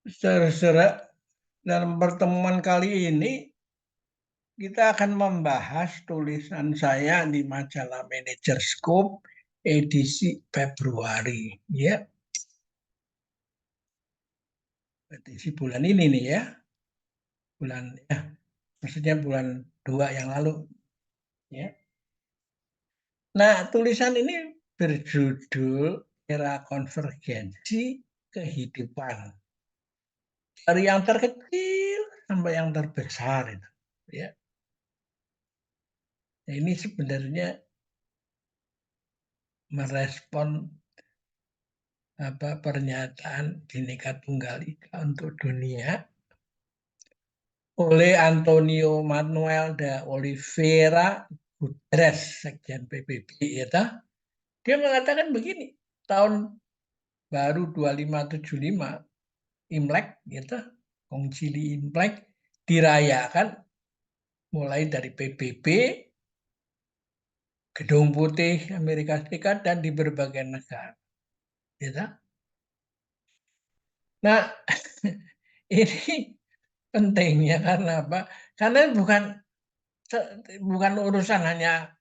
Saudara-saudara, dalam pertemuan kali ini kita akan membahas tulisan saya di majalah Manager Scope edisi Februari, ya. Edisi bulan ini nih ya. Maksudnya bulan 2 yang lalu, ya. Nah, tulisan ini berjudul Era Konvergensi Kehidupan. Dari yang terkecil sampai yang terbesar itu, ya. Nah, ini sebenarnya merespon pernyataan Bhinneka Tunggal Ika untuk dunia oleh Antonio Manuel de Oliveira Guterres, Sekjen PBB, ya. Dia mengatakan begini, tahun baru 2575 Imlek, gitu, Kongcili Imlek dirayakan mulai dari PBB, Gedung Putih Amerika Serikat, dan di berbagai negara, gitu. Nah, ini pentingnya karena apa? Karena bukan urusan hanya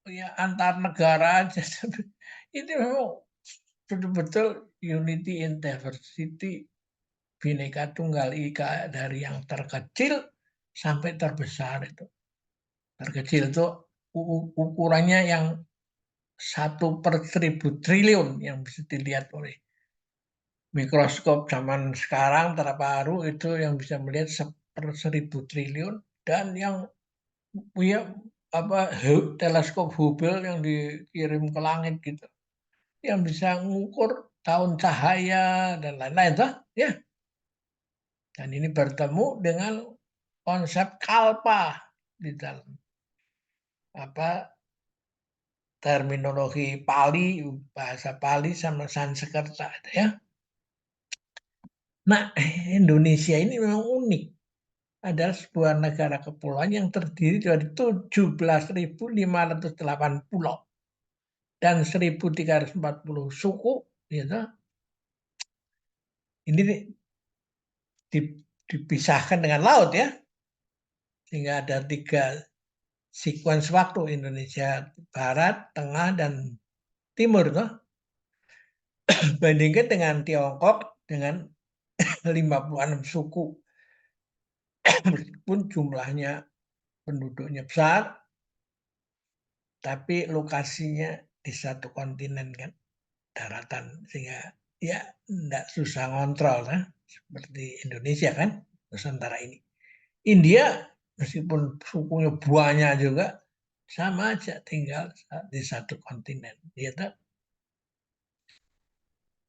ya antar negara aja. Ini memang betul-betul unity in diversity, Bhinneka Tunggal Ika, dari yang terkecil sampai terbesar itu. Terkecil itu ukurannya yang 1/1000 triliun yang bisa dilihat oleh mikroskop zaman sekarang terbaru itu, yang bisa melihat 1/1000 triliun, dan yang punya teleskop Hubble yang dikirim ke langit gitu, yang bisa mengukur tahun cahaya dan lain-lain, toh, ya. Dan ini bertemu dengan konsep kalpa di dalam terminologi Pali, bahasa Pali sama Sanskerta, ya. Nah, Indonesia ini memang unik. Adalah sebuah negara kepulauan yang terdiri dari 17.508 pulau dan 1.340 suku, gitu. Ini dipisahkan dengan laut, ya, sehingga ada 3 sekuens waktu: Indonesia Barat, Tengah, dan Timur, toh. Bandingkan dengan Tiongkok dengan 56 suku, meskipun jumlahnya penduduknya besar, tapi lokasinya di satu kontinen, kan, daratan, sehingga ya tidak susah ngontrol, kan, seperti Indonesia, kan, Nusantara ini. India meskipun sukunya banyak juga, sama aja tinggal di satu kontinen, gitu.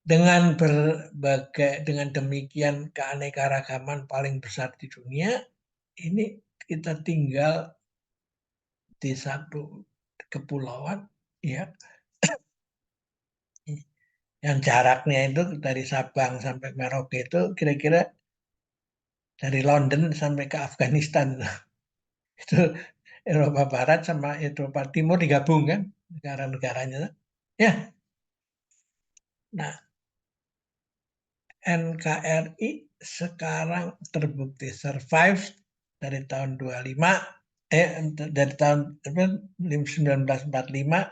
Dengan demikian keanekaragaman paling besar di dunia ini, kita tinggal di satu kepulauan, ya, yang jaraknya itu dari Sabang sampai Merauke itu kira-kira dari London sampai ke Afghanistan. Itu Eropa Barat sama Eropa Timur digabung, kan, negara-negaranya, ya. Nah, NKRI sekarang terbukti survive dari tahun 1945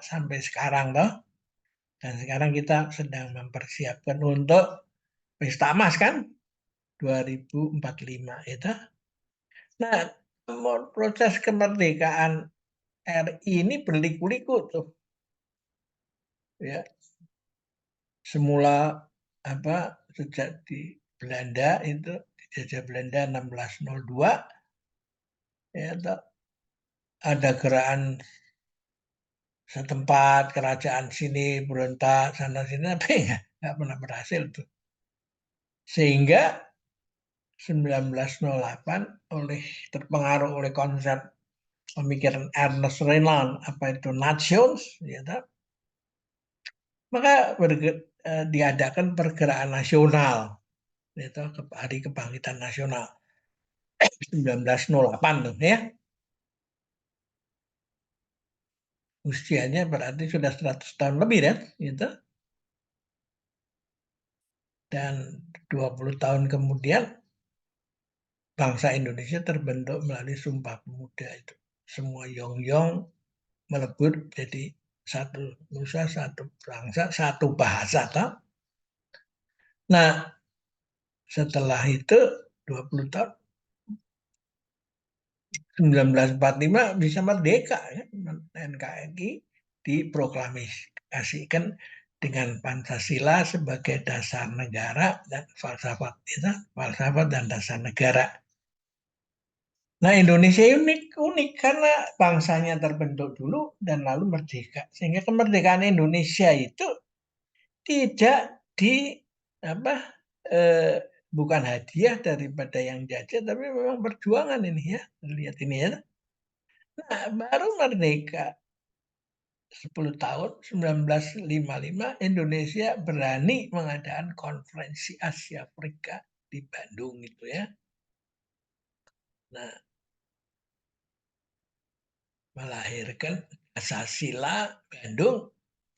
sampai sekarang, toh. Dan sekarang kita sedang mempersiapkan untuk pesta emas, kan, 2045 itu. Nah, proses kemerdekaan RI ini berliku-liku tuh, ya. Semula sejak di Belanda itu, dijajah Belanda 1602, ya, ada gerakan setempat, kerajaan sini berontak sana sini, tapi nggak pernah berhasil tuh. Sehingga 1908 terpengaruh oleh konsep pemikiran Ernest Renan, apa itu nations, ya, maka diadakan pergerakan nasional, yaitu Hari Kebangkitan Nasional 1908 tuh, ya. Usianya berarti sudah 100 tahun lebih, kan, gitu. Dan 20 tahun kemudian bangsa Indonesia terbentuk melalui Sumpah Pemuda itu. Semua yong-yong melebur jadi satu nusa, satu bangsa, satu bahasa. Toh? Nah, setelah itu 20 tahun 1945 bisa merdeka ya. NKRI diproklamasikan dengan Pancasila sebagai dasar negara dan falsafat itu, falsafat dan dasar negara. Nah, Indonesia unik karena bangsanya terbentuk dulu dan lalu merdeka. Sehingga kemerdekaan Indonesia itu tidak di apa eh, bukan hadiah daripada yang jajah, tapi memang perjuangan ini ya. Lihat ini ya. Nah, baru merdeka 10 tahun 1955 Indonesia berani mengadakan konferensi Asia Afrika di Bandung gitu ya. Nah, melahirkan Pancasila Bandung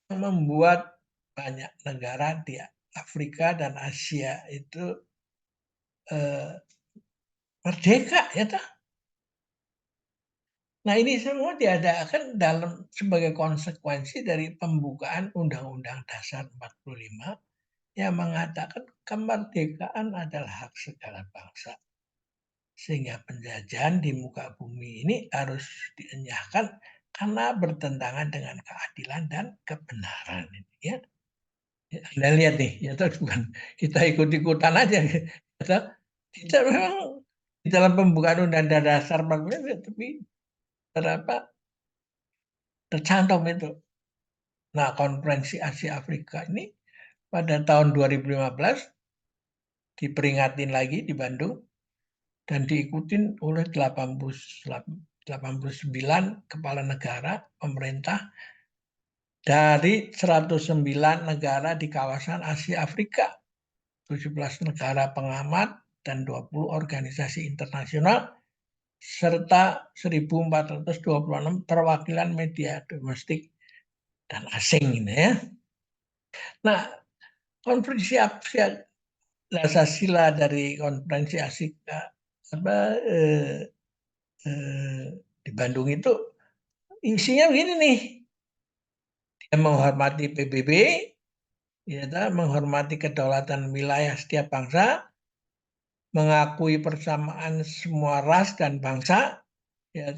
membuat banyak negara di Afrika dan Asia itu merdeka ya toh. Nah, ini semua diadakan dalam sebagai konsekuensi dari pembukaan Undang-Undang Dasar 45 yang mengatakan kemerdekaan adalah hak segala bangsa. Sehingga penjajahan di muka bumi ini harus dienyahkan karena bertentangan dengan keadilan dan kebenaran. Ya. Anda lihat nih, ya bukan kita ikut-ikutan aja. Ya, kita memang di dalam pembukaan Undang-Undang Dasar 45 tapi terapa tercantum itu. Nah, konferensi Asia Afrika ini pada tahun 2015 diperingatin lagi di Bandung dan diikutin oleh 89 kepala negara pemerintah dari 109 negara di kawasan Asia Afrika, 17 negara pengamat dan 20 organisasi internasional serta 1.426 perwakilan media domestik dan asing ini ya. Nah, konferensi Asia Dasar dari konferensi Asia di Bandung itu isinya begini nih, dia menghormati PBB, ya, menghormati kedaulatan wilayah setiap bangsa, mengakui persamaan semua ras dan bangsa, ya,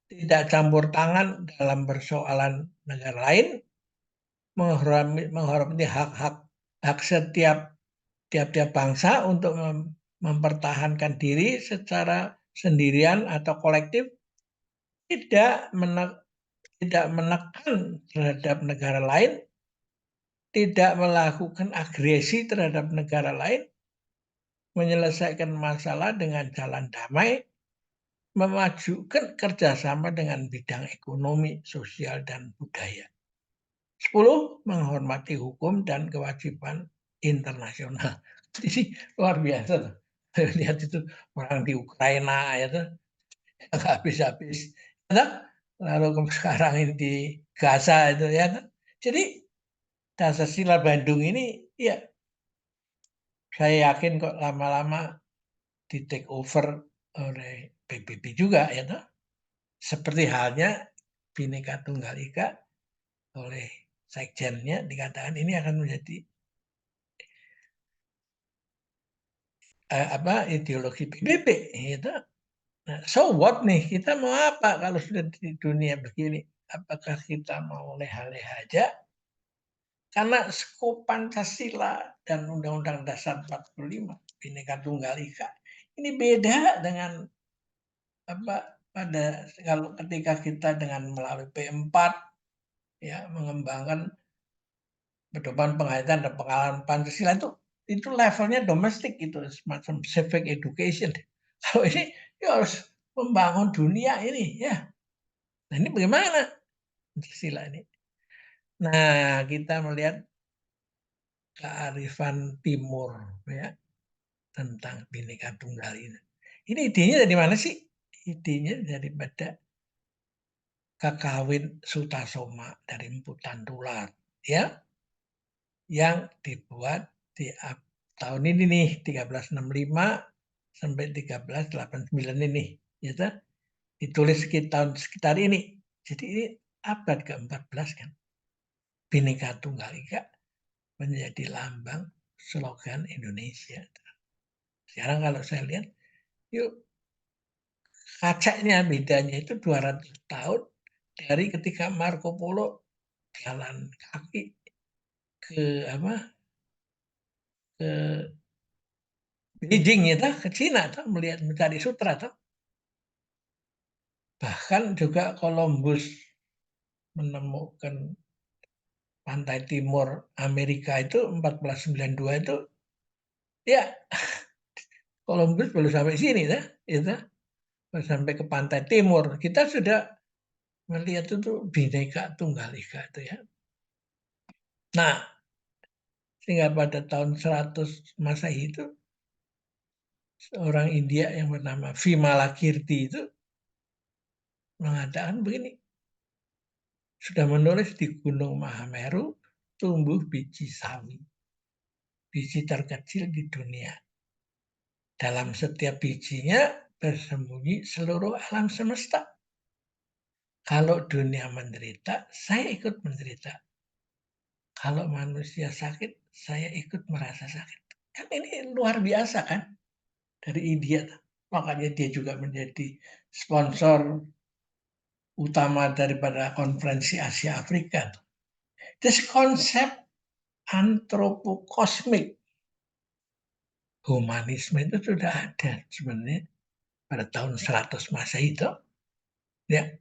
tidak campur tangan dalam persoalan negara lain, menghormati hak setiap tiap-tiap bangsa untuk mempertahankan diri secara sendirian atau kolektif, tidak menekan terhadap negara lain, tidak melakukan agresi terhadap negara lain, menyelesaikan masalah dengan jalan damai, memajukan kerjasama dengan bidang ekonomi, sosial, dan budaya. 10. Menghormati hukum dan kewajiban internasional. Jadi luar biasa. Lihat itu orang di Ukraina ya tuh nggak habis-habis. Lalu sekarang ini di Gaza itu ya. Jadi Dasar Bandung ini ya saya yakin kok lama-lama di take over oleh PBB juga ya toh. Seperti halnya Bhinneka Tunggal Ika oleh sekjennya dikatakan ini akan menjadi ideologi PBB gitu. Nah, so what nih kita mau apa kalau sudah di dunia begini? Apakah kita mau leha-leha aja? Karena skop Pancasila dan Undang-Undang Dasar 45 Bhinneka Tunggal Ika ini beda dengan pada kalau ketika kita dengan melalui P4 ya mengembangkan pedoman penghayatan dan pengalaman Pancasila itu levelnya domestik itu semacam civic education. Kalau ini ya harus membangun dunia ini ya. Nah, ini bagaimana Pancasila ini? Nah, kita melihat kearifan timur ya tentang Bhinneka Tunggal ini. Ini idenya dari mana sih? Idenya daripada Kakawin Sutasoma dari Empu Tantular ya yang dibuat di tahun ini nih 1365 sampai 1389 ini, gitu. Ditulis sekitar ini. Jadi ini abad ke-14 kan. Bhinneka Tunggal Ika menjadi lambang slogan Indonesia. Sekarang kalau saya lihat, yuk kacanya bedanya itu 200 tahun dari ketika Marco Polo jalan kaki ke apa ke Beijing ya ke Cina tuh melihat mencari sutra tuh. Bahkan juga Columbus menemukan pantai timur Amerika itu 1492 itu ya Columbus baru sampai sini ya, itu baru sampai ke pantai timur. Kita sudah melihat itu Bhinneka Tunggal Ika itu ya. Nah, sehingga pada tahun 100 Masehi itu seorang India yang bernama Vimalakirti itu mengatakan begini, sudah menulis di Gunung Mahameru tumbuh biji sawi, biji terkecil di dunia. Dalam setiap bijinya bersembunyi seluruh alam semesta. Kalau dunia menderita, saya ikut menderita. Kalau manusia sakit, saya ikut merasa sakit. Kan ini luar biasa kan dari India. Makanya dia juga menjadi sponsor utama daripada konferensi Asia Afrika. Terus konsep antropokosmik humanisme itu sudah ada sebenarnya pada tahun 100 Masehi itu. Ya.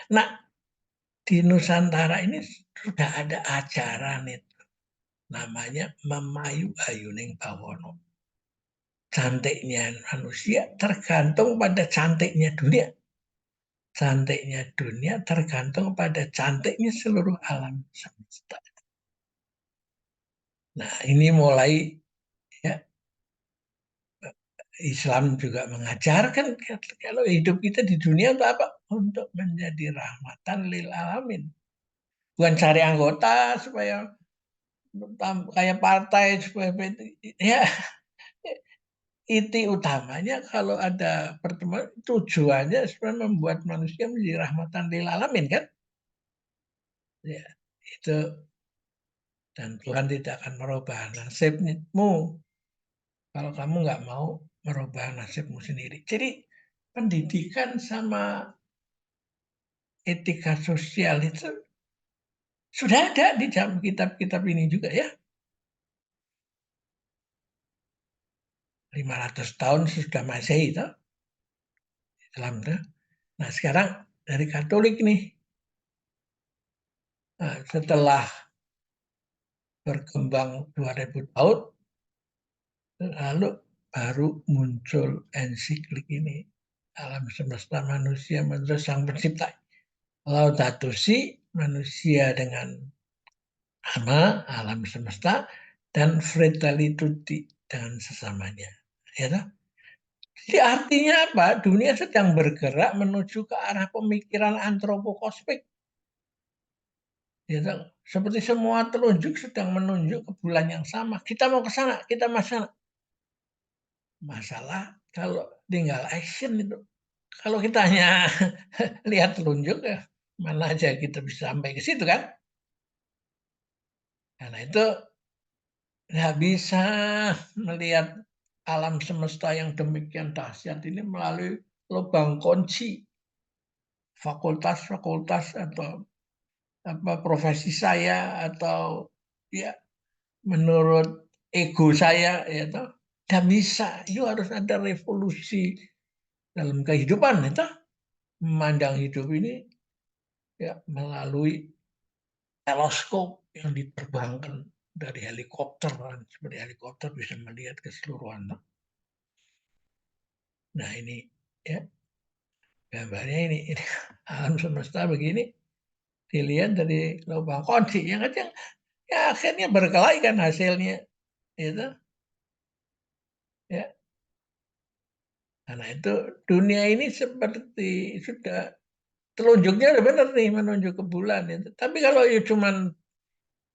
Nah, di Nusantara ini sudah ada acara nih namanya Memayu Ayuning Bawono. Cantiknya manusia tergantung pada cantiknya dunia. Cantiknya dunia tergantung pada cantiknya seluruh alam semesta. Nah, ini mulai ya Islam juga mengajarkan kalau hidup kita di dunia untuk apa? Untuk menjadi rahmatan lil alamin. Bukan cari anggota supaya kayak partai supaya ya inti utamanya kalau ada pertemuan tujuannya supaya membuat manusia menjadi rahmatan lil alamin kan? Ya, itu dan Tuhan tidak akan merubah nasibmu kalau kamu nggak mau merubah nasibmu sendiri. Jadi pendidikan sama etika sosial itu sudah ada di dalam kitab-kitab ini juga ya. 500 tahun sudah Masehi itu Islam itu. Nah sekarang dari Katolik nih, nah, setelah berkembang 2000 tahun, lalu baru muncul ensiklik ini. Alam semesta manusia menurut Sang Pencipta. Laudato Si, manusia dengan nama alam semesta, dan Fratelli Tutti dengan sesamanya. Ya, jadi artinya apa? Dunia sedang bergerak menuju ke arah pemikiran antropokosmik. Ya, seperti semua telunjuk sedang menunjuk ke bulan yang sama. Kita mau ke sana, kita masuk. Masalah kalau tinggal action itu. Kalau kita hanya lihat telunjuk ya, mana aja kita bisa sampai ke situ kan? Karena itu nggak bisa melihat alam semesta yang demikian dahsyat ini melalui lubang kunci fakultas-fakultas atau apa profesi saya atau ya menurut ego saya ya toh tidak bisa. Itu harus ada revolusi dalam kehidupan itu memandang hidup ini ya melalui teleskop yang diterbangkan dari helikopter seperti helikopter bisa melihat keseluruhan. Nah ini ya gambarnya ini alam semesta begini dilihat dari lubang kunci yang kecil ya akhirnya berkelahi kan hasilnya itu ya karena itu dunia ini seperti sudah telunjuknya udah benar nih menunjuk ke bulan itu tapi kalau ya cuman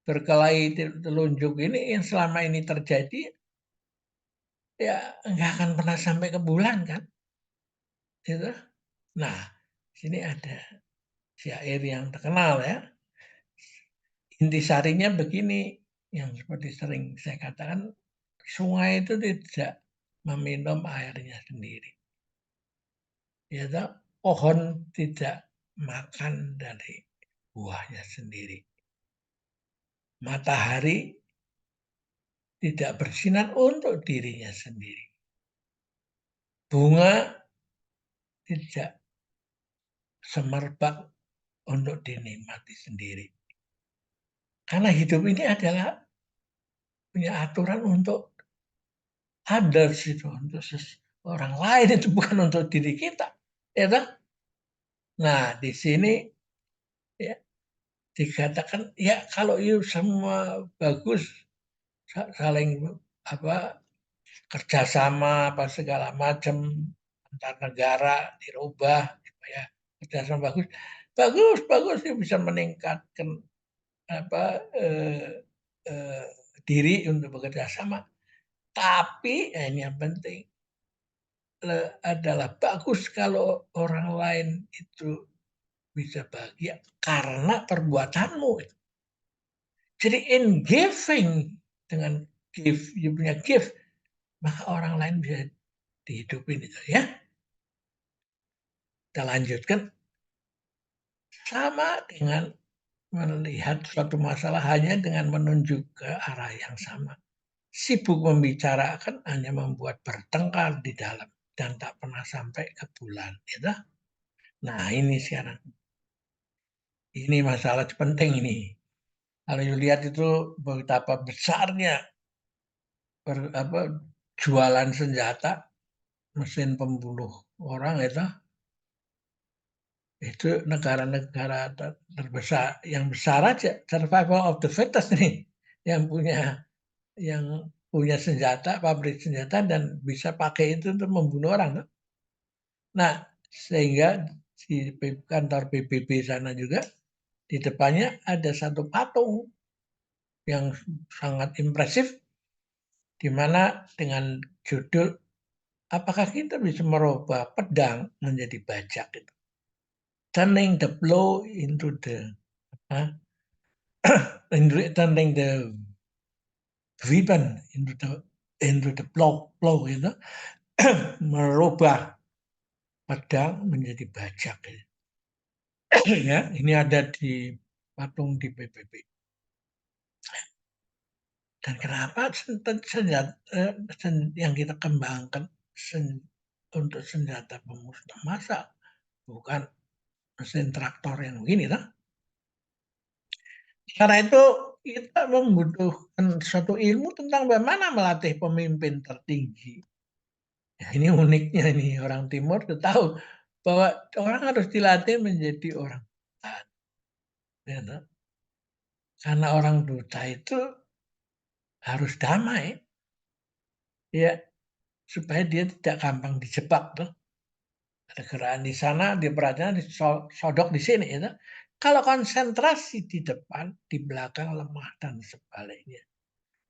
berkelahi telunjuk ini yang selama ini terjadi ya nggak akan pernah sampai ke bulan kan, gitu. Nah, sini ada syair yang terkenal ya, intisarinya begini, yang seperti sering saya katakan, sungai itu tidak meminum airnya sendiri, ya toh. Pohon tidak makan dari buahnya sendiri. Matahari tidak bersinar untuk dirinya sendiri. Bunga tidak semerbak untuk dinikmati sendiri. Karena hidup ini adalah punya aturan untuk others itu, untuk orang lain itu bukan untuk diri kita. Ya kan? Nah, di sini ya dikatakan ya kalau itu semua bagus saling apa kerjasama apa segala macam antar negara dirubah supaya kerjasama bagus, bagus bagus ya bisa meningkatkan apa eh, diri untuk bekerja sama. Tapi ini yang penting adalah bagus kalau orang lain itu bisa bahagia karena perbuatanmu. Jadi in giving dengan give, you punya give, maka orang lain bisa dihidupin itu ya. Kita lanjutkan sama dengan melihat suatu masalah hanya dengan menunjuk ke arah yang sama. Sibuk membicarakan hanya membuat bertengkar di dalam dan tak pernah sampai ke bulan. Gitu. Nah ini sekarang, ini masalah penting ini. Kalau lihat itu betapa besarnya jualan senjata, mesin pembunuh orang itu negara-negara terbesar yang besar aja survival of the fittest nih yang punya senjata, pabrik senjata dan bisa pakai itu untuk membunuh orang. Nah, sehingga di kantor PBB sana juga di depannya ada satu patung yang sangat impresif di mana dengan judul apakah kita bisa merubah pedang menjadi bajak itu. Turning the blow into the uh, turning the weapon into the blow itu merubah pedang menjadi bajak. Ya, ini ada di patung di PBB. Dan kenapa senjata yang kita kembangkan untuk senjata pemusnah massa bukan mesin traktor yang begini, toh? Karena itu kita membutuhkan suatu ilmu tentang bagaimana melatih pemimpin tertinggi. Ya, ini uniknya nih orang Timur sudah tahu bahwa orang harus dilatih menjadi orang taat. Ya, toh? Karena orang duta itu harus damai, ya supaya dia tidak gampang dijebak, tuh. Ada gerakan di sana, di perhatian, disodok di sini, ya. Kalau konsentrasi di depan, di belakang lemah dan sebaliknya.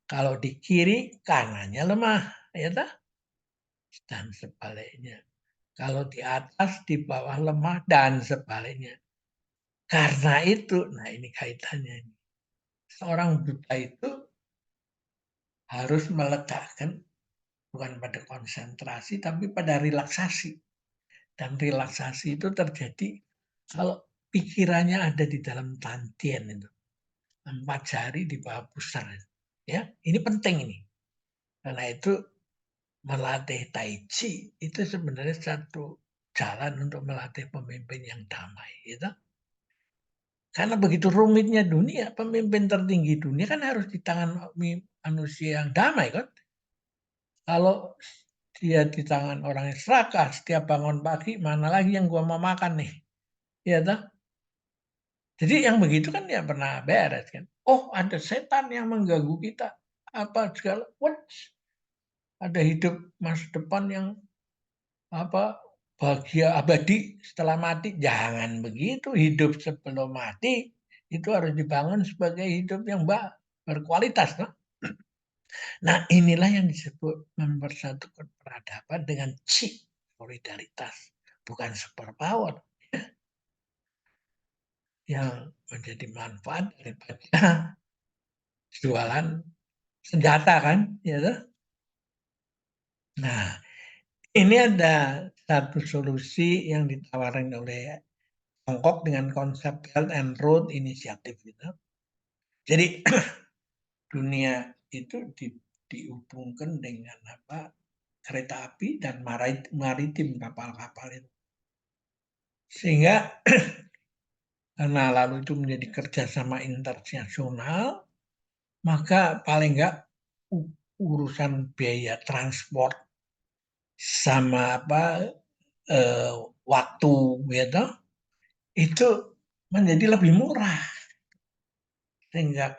Kalau di kiri, kanannya lemah, ya toh? Dan sebaliknya. Kalau di atas, di bawah lemah dan sebaliknya. Karena itu, nah ini kaitannya. Seorang buta itu harus meletakkan bukan pada konsentrasi, tapi pada relaksasi. Dan relaksasi itu terjadi kalau pikirannya ada di dalam tantien itu. 4 jari di bawah pusar. Ya, ini penting ini. Karena itu melatih Tai Chi itu sebenarnya satu jalan untuk melatih pemimpin yang damai. Gitu. Karena begitu rumitnya dunia, pemimpin tertinggi dunia kan harus di tangan manusia yang damai kan. Kalau dia di tangan orang yang serakah, setiap bangun pagi, mana lagi yang gua mau makan nih. Ya toh? Jadi yang begitu kan ya pernah beres kan. Oh ada setan yang mengganggu kita. Apa segala. What? Ada hidup masa depan yang apa bahagia abadi setelah mati. Jangan begitu. Hidup sebelum mati itu harus dibangun sebagai hidup yang berkualitas. No? Nah, inilah yang disebut mempersatukan peradaban dengan solidaritas, bukan superpower yang menjadi manfaat daripada jualan senjata kan, ya toh? Nah, ini ada satu solusi yang ditawarkan oleh Tiongkok dengan konsep Belt and Road Initiative gitu. Jadi dunia itu dihubungkan dengan apa? Kereta api dan maritim kapal-kapal itu. Sehingga karena lalu itu menjadi kerjasama internasional, maka paling enggak urusan biaya transport sama apa waktu gitu itu menjadi lebih murah sehingga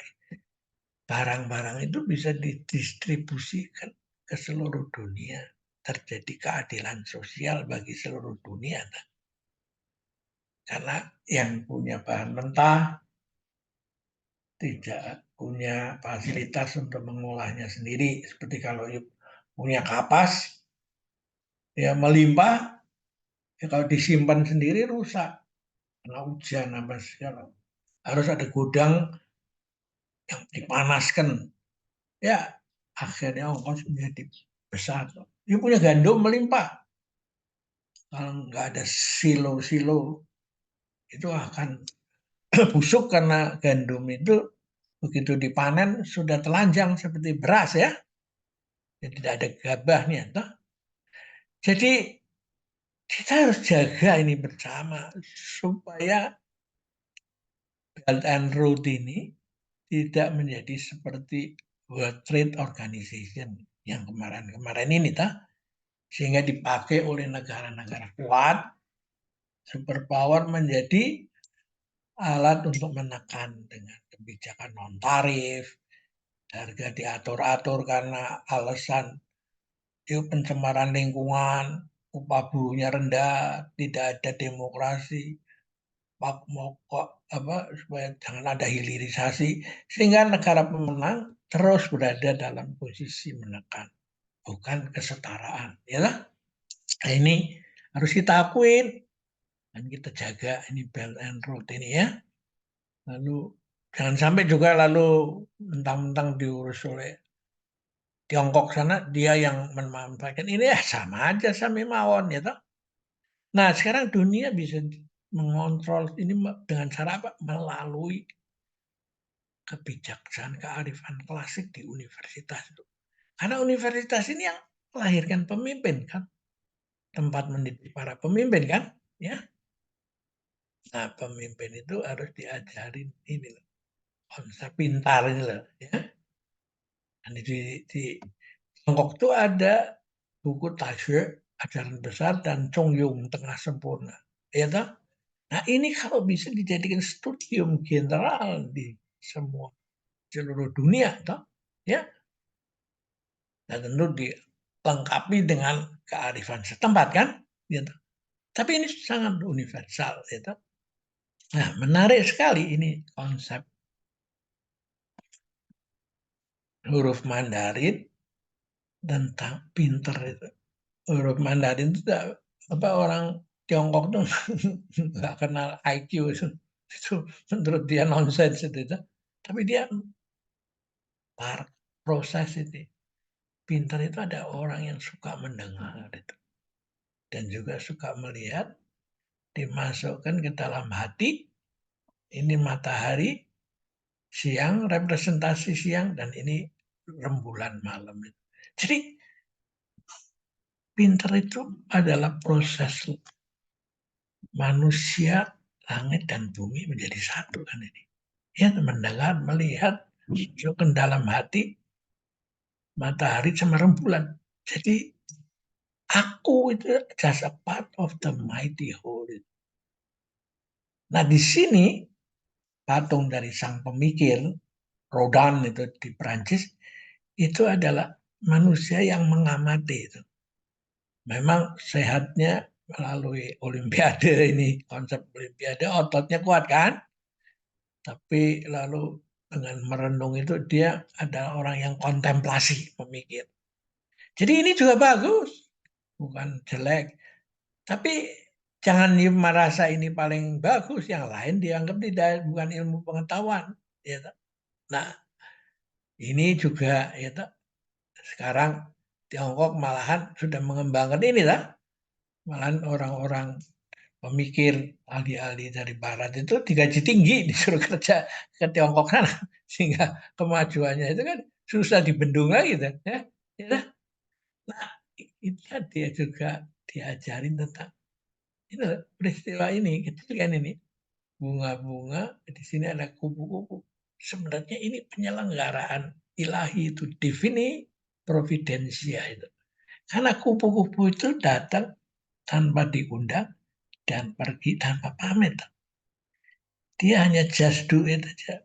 barang-barang itu bisa didistribusikan ke seluruh dunia, terjadi keadilan sosial bagi seluruh dunia. Karena yang punya bahan mentah tidak punya fasilitas untuk mengolahnya sendiri. Seperti kalau punya kapas, ya melimpah, ya kalau disimpan sendiri rusak. Karena hujan apa segala. Harus ada gudang yang dipanaskan. Ya akhirnya ongkos menjadi besar. Dia punya gandum melimpah. Kalau nggak ada silo-silo, itu akan busuk karena gandum itu begitu dipanen sudah telanjang seperti beras ya. Ya, tidak ada gabahnya. Toh. Jadi kita harus jaga ini bersama supaya Belt and Road ini tidak menjadi seperti World Trade Organization yang kemarin-kemarin ini, toh. Sehingga dipakai oleh negara-negara kuat, superpower menjadi alat untuk menekan dengan kebijakan non tarif, harga diatur-atur karena alasan itu pencemaran lingkungan, upah buruhnya rendah, tidak ada demokrasi, supaya jangan ada hilirisasi, sehingga negara pemenang terus berada dalam posisi menekan, bukan kesetaraan, ya lah. Nah, ini harus kita akuin dan kita jaga ini Belt and Road ini ya. Lalu jangan sampai juga lalu mentang-mentang diurus oleh Tiongkok sana dia yang memanfaatkan ini ya sama aja sama mawon ya toh. Nah sekarang dunia bisa mengontrol ini dengan cara apa? Melalui kebijaksanaan kearifan klasik di universitas itu. Karena universitas ini yang melahirkan pemimpin kan, tempat mendidik para pemimpin kan, ya. Nah pemimpin itu harus diajarin ini loh, konsep pintar ini loh, ya. Dan di Tiongkok itu ada buku Taxue, Ajaran Besar, dan Chong Yung, Tengah Sempurna. Ya toh? Nah ini kalau bisa dijadikan studium general di semua seluruh dunia, toh? Ya, dan tentu dilengkapi dengan kearifan setempat kan, gitu. Tapi ini sangat universal, gitu. Nah, menarik sekali ini konsep huruf Mandarin tentang pinter itu. Huruf Mandarin itu apa orang Tiongkok tuh nggak kenal IQ itu menurut dia nonsens itu. Tapi dia proses itu. Pintar itu ada orang yang suka mendengar itu dan juga suka melihat dimasukkan ke dalam hati. Ini matahari siang, representasi siang, dan ini rembulan malam. Jadi pintar itu adalah proses manusia, langit, dan bumi menjadi satu kan ini. Ya, mendengar, melihat, masuk ke dalam hati, matahari sama rembulan. Jadi aku itu just a part of the mighty whole. Nah di sini patung dari sang pemikir Rodin itu di Prancis itu adalah manusia yang mengamati itu. Memang sehatnya melalui olimpiade ini, konsep olimpiade ototnya kuat kan? Tapi lalu dengan merenung itu dia adalah orang yang kontemplasi, memikir. Jadi ini juga bagus, bukan jelek. Tapi jangan merasa ini paling bagus, yang lain dianggap tidak bukan ilmu pengetahuan. Ya. Nah, ini juga ya, sekarang Tiongkok malahan sudah mengembangkan ini lah. Malahan orang-orang pemikir ahli-ahli dari barat itu digaji tinggi disuruh kerja ke Tiongkok sana sehingga kemajuannya itu kan susah dibendung lagi kan ya. Ya. Nah, itu dia juga diajarin tentang ini peristiwa ini kecil kan ini bunga-bunga di sini ada kupu-kupu. Sebenarnya ini penyelenggaraan ilahi itu divini providensia itu. Karena kupu-kupu itu datang tanpa diundang dan pergi tanpa pamit. Dia hanya just do it aja.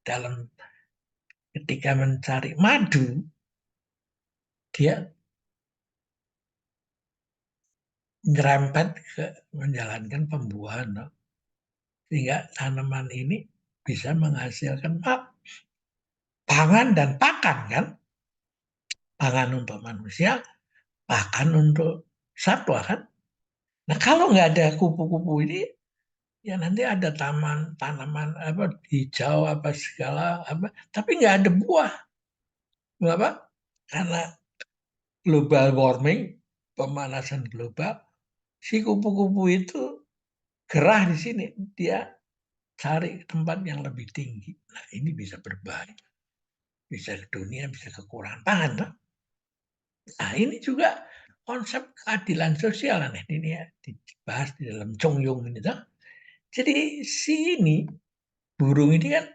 Dalam ketika mencari madu, dia nyerempet ke menjalankan pembuahan. No? Sehingga tanaman ini bisa menghasilkan pangan dan pakan kan. Pangan untuk manusia, pakan untuk satwa kan. Nah kalau nggak ada kupu-kupu ini, ya nanti ada taman tanaman apa hijau apa segala apa, tapi nggak ada buah. Mengapa? Karena global warming, pemanasan global, si kupu-kupu itu gerah di sini, dia cari tempat yang lebih tinggi. Nah ini bisa berbahaya, bisa ke dunia, bisa kekurangan pangan. Toh? Nah ini juga konsep keadilan sosial aneh ini ya dibahas di dalam Chong Yung ini. Toh? Jadi si ini burung ini kan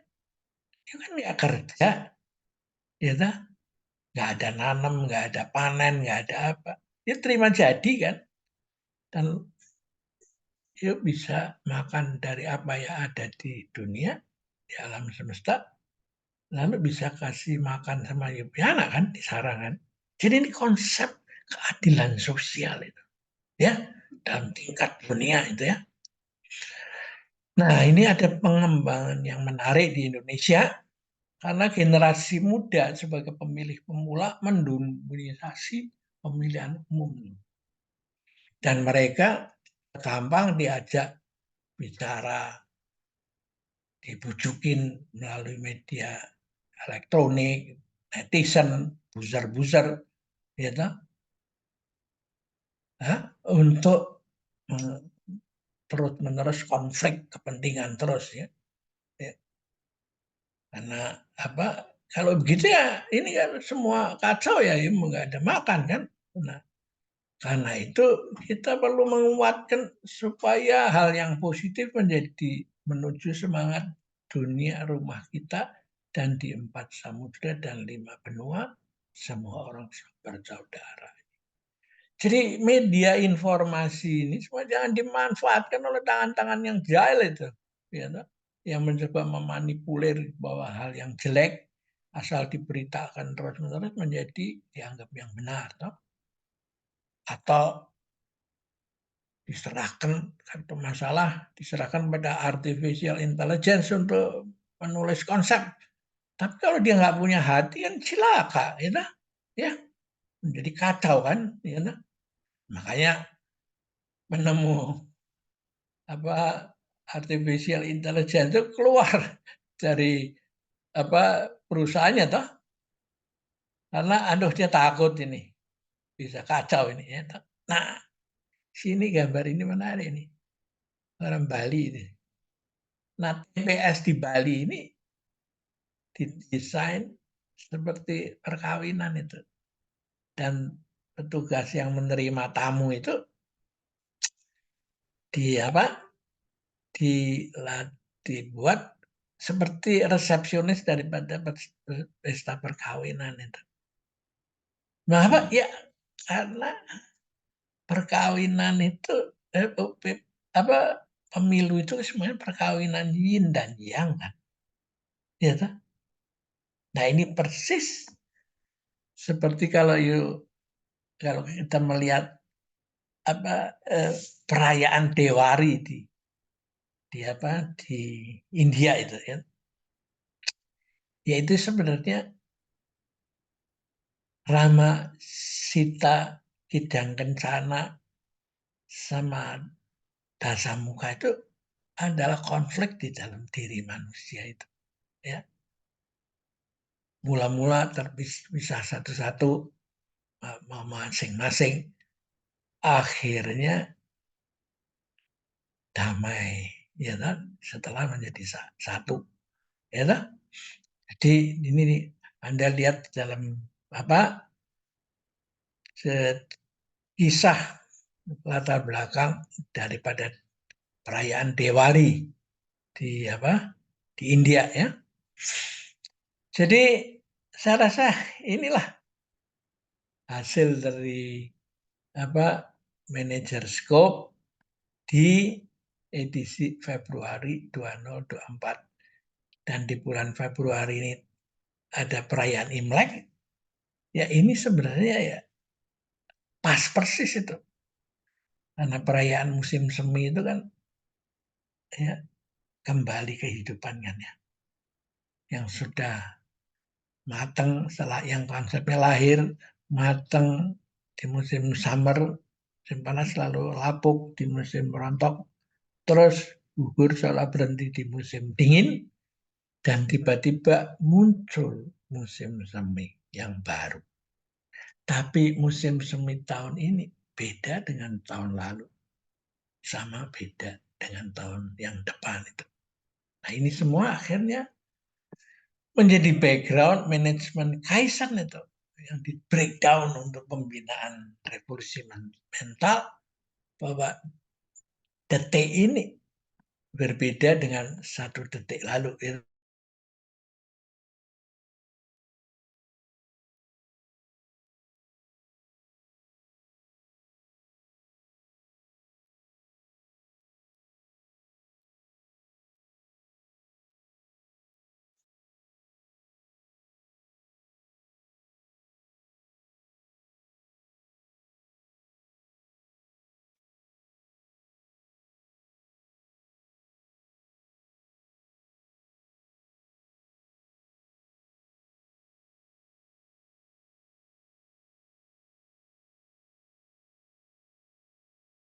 dia kan nggak kerja, ya toh? Nggak ada nanam, nggak ada panen, nggak ada apa. Dia terima jadi kan, dan dia bisa makan dari apa yang ada di dunia, di alam semesta, lalu bisa kasih makan sama Yupiana kan, di sarang kan. Jadi ini konsep keadilan sosial itu, ya, dalam tingkat dunia itu ya. Nah ini ada pengembangan yang menarik di Indonesia, karena generasi muda sebagai pemilih pemula mendominasi pemilihan umum. Dan mereka gampang diajak bicara, dibujukin melalui media elektronik, netizen, buzzer-buzzer, gitu, untuk terus-menerus konflik kepentingan terus ya. Ya. Karena apa? Kalau begitu ya ini kan semua kacau ya, nggak ada makan kan. Nah, karena itu kita perlu menguatkan supaya hal yang positif menjadi menuju semangat dunia rumah kita dan di 4 samudra dan 5 benua semua orang bersaudara. Jadi media informasi ini semua jangan dimanfaatkan oleh tangan-tangan yang jahil itu, ya, yang mencoba memanipulir bahwa hal yang jelek asal diberitakan terus-menerus menjadi dianggap yang benar, toh? Atau diserahkan satu masalah diserahkan pada artificial intelligence untuk menulis konsep. Tapi kalau dia nggak punya hati kan cilaka, ya, menjadi kacau kan, ya. Makanya menemu apa artificial intelligence itu keluar dari apa perusahaannya toh, karena aduh dia takut ini bisa kacau ini ya. Nah sini gambar ini menarik ini orang Bali ini. Nah TPS di Bali ini didesain seperti perkawinan itu, dan petugas yang menerima tamu itu di apa di dibuat seperti resepsionis daripada pesta perkawinan itu. Mengapa? Ya karena perkawinan itu apa pemilu itu semuanya perkawinan yin dan yang kan. Ya toh? Nah ini persis seperti kalau kita melihat apa perayaan Dewari di apa di India itu ya. yaitu sebenarnya Rama, Sita, Kidang Kencana, sama Dasamuka itu adalah konflik di dalam diri manusia itu. Ya, mula-mula terpisah satu-satu masing-masing, akhirnya damai, ya kan? Setelah menjadi satu, ya kan? Jadi ini nih, Anda lihat dalam apa kisah latar belakang daripada perayaan Diwali di apa di India ya. Jadi saya rasa inilah hasil dari apa manajer scope di edisi Februari 2024 dan di bulan Februari ini ada perayaan Imlek. Ya ini sebenarnya ya pas persis itu. Karena perayaan musim semi itu kan ya kembali kehidupan kan ya. Yang sudah matang setelah yang konsepnya lahir matang di musim summer, musim panas selalu lapuk di musim rontok, terus gugur seolah berhenti di musim dingin, dan tiba-tiba muncul musim semi yang baru. Tapi musim semi tahun ini beda dengan tahun lalu, sama beda dengan tahun yang depan itu. Nah ini semua akhirnya menjadi background manajemen Kaizen itu yang di breakdown untuk pembinaan revolusi mental bahwa detik ini berbeda dengan 1 detik lalu.